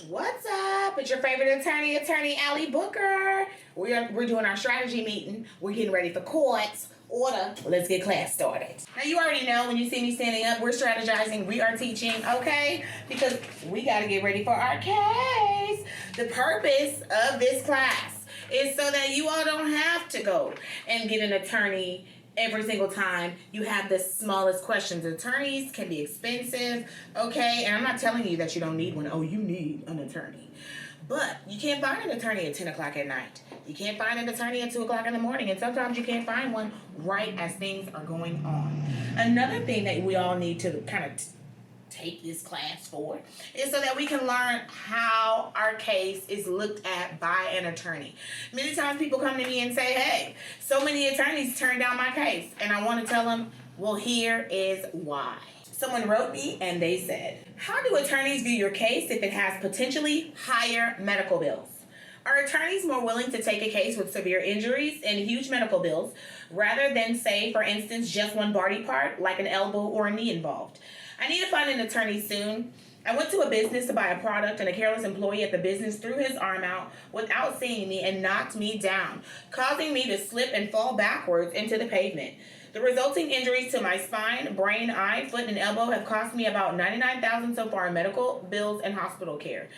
What's up? It's your favorite attorney, Attorney Allie Booker. We're doing our strategy meeting. We're getting ready for courts. Order. Let's get class started. Now you already know when you see me standing up, we're strategizing, we are teaching, okay? Because we got to get ready for our case. The purpose of this class is so that you all don't have to go and get an attorney every single time you have the smallest questions. Attorneys can be expensive, okay? And I'm not telling you that you don't need one. Oh, you need an attorney. But you can't find an attorney at 10 o'clock at night. You can't find an attorney at 2 o'clock in the morning. And sometimes you can't find one right as things are going on. Another thing that we all need to kind of take this class for is so that we can learn how our case is looked at by an attorney. Many times people come to me and say, hey, so many attorneys turned down my case. And I want to tell them, well, here is why. Someone wrote me and they said, how do attorneys view your case if it has potentially higher medical bills? Are attorneys more willing to take a case with severe injuries and huge medical bills rather than, say, for instance, just one body part like an elbow or a knee involved? I need to find an attorney soon. I went to a business to buy a product and a careless employee at the business threw his arm out without seeing me and knocked me down, causing me to slip and fall backwards into the pavement. The resulting injuries to my spine, brain, eye, foot, and elbow have cost me about $99,000 so far in medical bills and hospital care.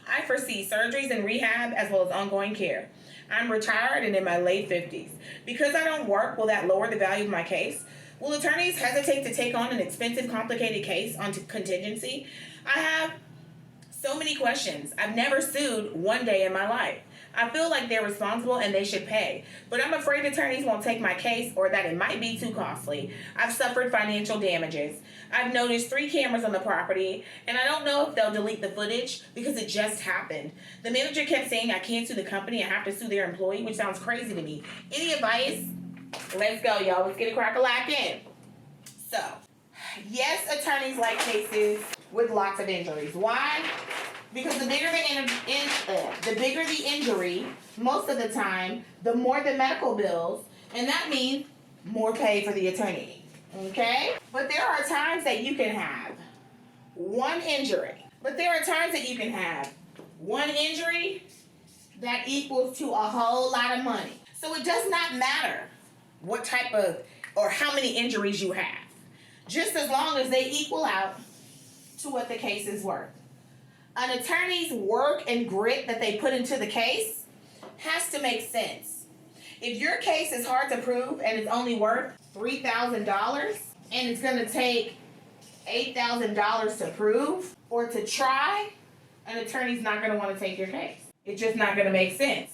I foresee surgeries and rehab as well as ongoing care. I'm retired and in my late 50s. Because I don't work, will that lower the value of my case? Will attorneys hesitate to take on an expensive, complicated case on contingency? I have so many questions. I've never sued one day in my life. I feel like they're responsible and they should pay, but I'm afraid attorneys won't take my case or that it might be too costly. I've suffered financial damages. I've noticed 3 cameras on the property, and I don't know if they'll delete the footage because it just happened. The manager kept saying I can't sue the company, I have to sue their employee, which sounds crazy to me. Any advice? Let's go, y'all. Let's get a crack-a-lack in. So, yes, attorneys like cases with lots of injuries. Why? Because the bigger the injury, most of the time, the more the medical bills, and that means more pay for the attorney. Okay? But there are times that you can have one injury. That equals to a whole lot of money. So it does not matter what type of or how many injuries you have, just as long as they equal out to what the case is worth. An attorney's work and grit that they put into the case has to make sense. If your case is hard to prove and it's only worth $3,000 and it's going to take $8,000 to prove or to try, an attorney's not going to want to take your case. It's just not going to make sense.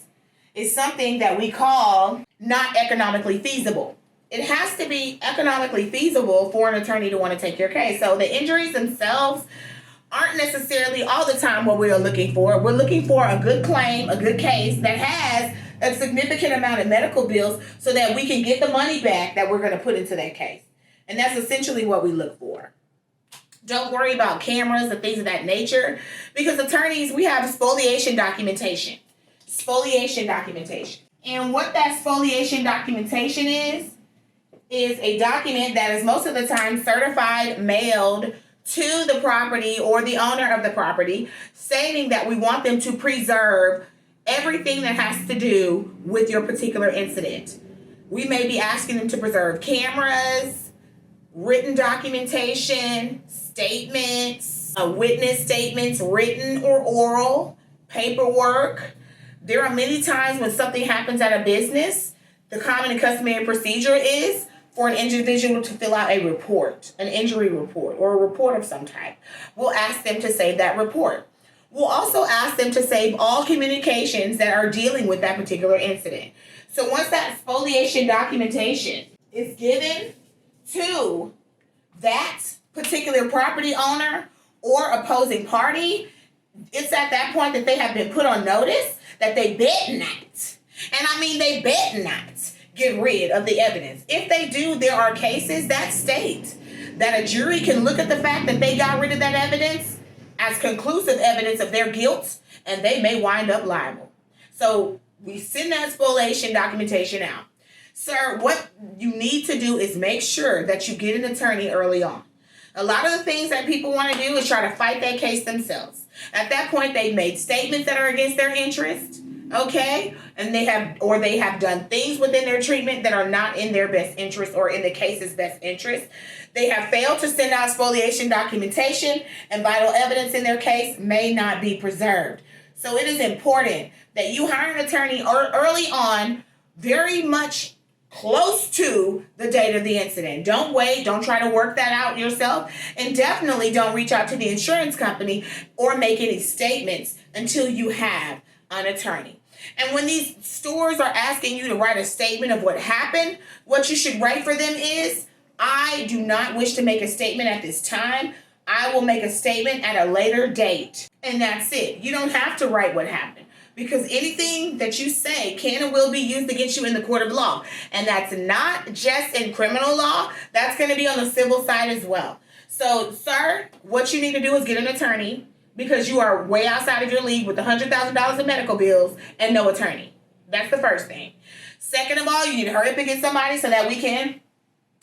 It's something that we call not economically feasible. It has to be economically feasible for an attorney to want to take your case. So the injuries themselves aren't necessarily all the time what we are looking for. We're looking for a good claim, a good case that has a significant amount of medical bills so that we can get the money back that we're going to put into that case. And that's essentially what we look for. Don't worry about cameras and things of that nature, because attorneys, we have spoliation documentation. And what that spoliation documentation is a document that is most of the time certified, mailed to the property or the owner of the property, stating that we want them to preserve everything that has to do with your particular incident. We may be asking them to preserve cameras, written documentation, statements, witness statements, written or oral, paperwork. There are many times when something happens at a business, the common and customary procedure is for an individual to fill out a report, an injury report, or a report of some type. We'll ask them to save that report. We'll also ask them to save all communications that are dealing with that particular incident. So once that spoliation documentation is given to that particular property owner or opposing party, it's at that point that they have been put on notice that they bet not. And I mean they bet not get rid of the evidence. If they do, there are cases that state that a jury can look at the fact that they got rid of that evidence as conclusive evidence of their guilt, and they may wind up liable. So we send that spoliation documentation out. Sir, what you need to do is make sure that you get an attorney early on. A lot of the things that people want to do is try to fight that case themselves. At that point, they've made statements that are against their interest, okay? And they have done things within their treatment that are not in their best interest or in the case's best interest. They have failed to send out spoliation documentation, and vital evidence in their case may not be preserved. So it is important that you hire an attorney early on, very much close to the date of the incident. Don't wait. Don't try to work that out yourself. And definitely don't reach out to the insurance company or make any statements until you have an attorney. And when these stores are asking you to write a statement of what happened, what you should write for them is, I do not wish to make a statement at this time. I will make a statement at a later date. And that's it. You don't have to write what happened, because anything that you say can and will be used against you in the court of law. And that's not just in criminal law. That's going to be on the civil side as well. So, sir, what you need to do is get an attorney, because you are way outside of your league with $100,000 in medical bills and no attorney. That's the first thing. Second of all, you need to hurry up and get somebody so that we can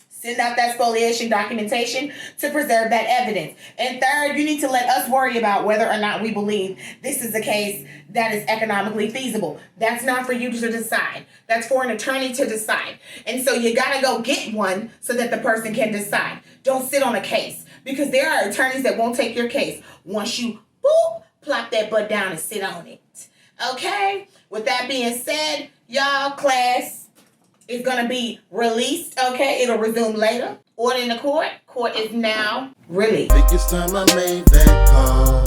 send out that spoliation documentation to preserve that evidence. And third, you need to let us worry about whether or not we believe this is a case that is economically feasible. That's not for you to decide. That's for an attorney to decide. And so you got to go get one so that the person can decide. Don't sit on a case, because there are attorneys that won't take your case once you, boop, plop that butt down and sit on it. Okay? With that being said, y'all, class is going to be released, okay? It'll resume later. Order in the court. Court is now released. I think it's time I made that call.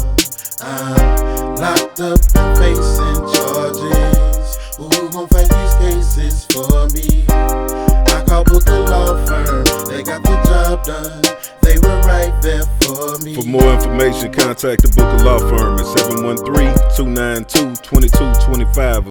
I'm locked up and facing charges. Who gon' fight these cases for me? I called Booker Law Firm. They got the job done. They were right there for me. For more information, contact the Booker Law Firm at 713-292-2225.